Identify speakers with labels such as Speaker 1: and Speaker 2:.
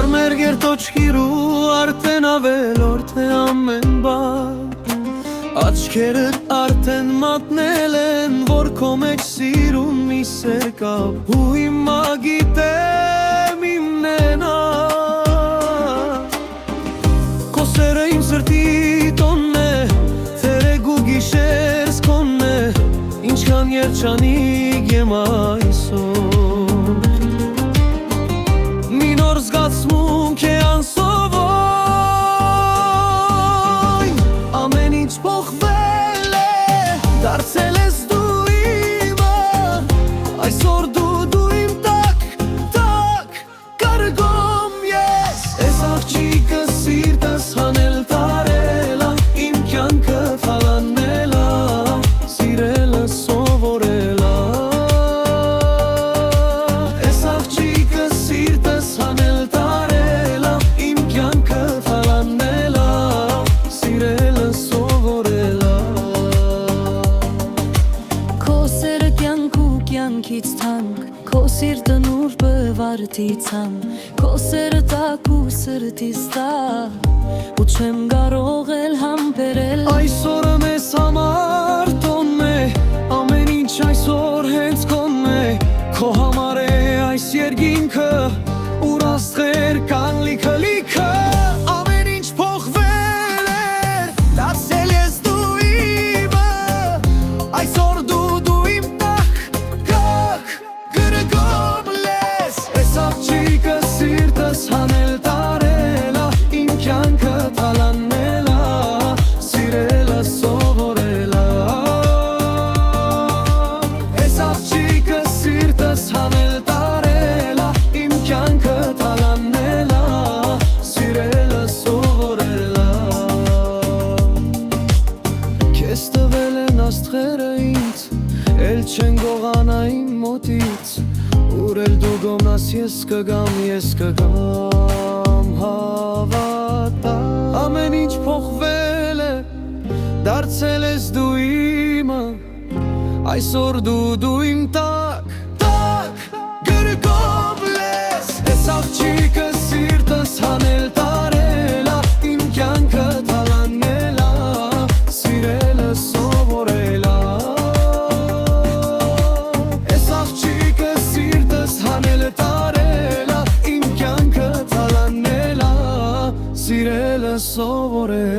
Speaker 1: Կարմեր գերտոչքիրու արդեն ավելորդ է ամեն բար Աչքերդ արդեն մատնել են, որ քո մեջ սիրուն մի սեր կապ Ու հիմա գիտեմ իմն է նա Քո սերը իմ սրտի տոնն է Ցերեկ ու գիշեր սկոնն է Ինչքան երջանիկ եմ այսօր Մի նոր զգացմունք է անսովոր Ամեն ինչ փոխվել է Դարձել ես դու իմը Այսօր դու իմ տակ կարգում ես Ես աղջիկը սիրտս հանել տարել Իմ կյանքը թալանել Սիրելը սովորել Ես աղջիկը սիրտս հանել տարել Իմ կյանքը թալանել Սիրելը սովորել
Speaker 2: Քո սերը կյանք ու կյանքից թանկ Քո սիրտը նուրբ վարդից համ Քո սերը տակ ու սրտից տակ Ու չեմ կարող էլ համբերել
Speaker 1: Այսօրը մեզ համար տոնն է Ամեն ինչ այսօր հենց քոնն է Քո համար է այս երկինքը Ուր աստղեր կան լիքը Ամեն ինչ փոխվել է Դարձել ես դու իմը Այսօր դու իմ տակ գրգում ես Ես աղջիկը սիրտս հանել տարել Իմ կյանքը թալանել Սիրելը սովորել Ես աղջիկը սիրտս հանել տարել Իմ կյանքը թալանել Սիրելը սովորել Քեզ տվել են աստղերը ինձ Էլ չեն գողանա իմ մոտից Ուր էլ դու գոմնաս ես կգամ հավատա Ամեն ինչ փոխվել է Դարձել ես դու իմը Այսօր դու իմ տակ գրգում ես Ես աղջիկը սիրտս հանել տարել Իմ կյանքը թալանել Սիրելը սովորել Ես աղջիկը սիրտս հանել տարել Իմ կյանքը թալանել Սիրելը սովորել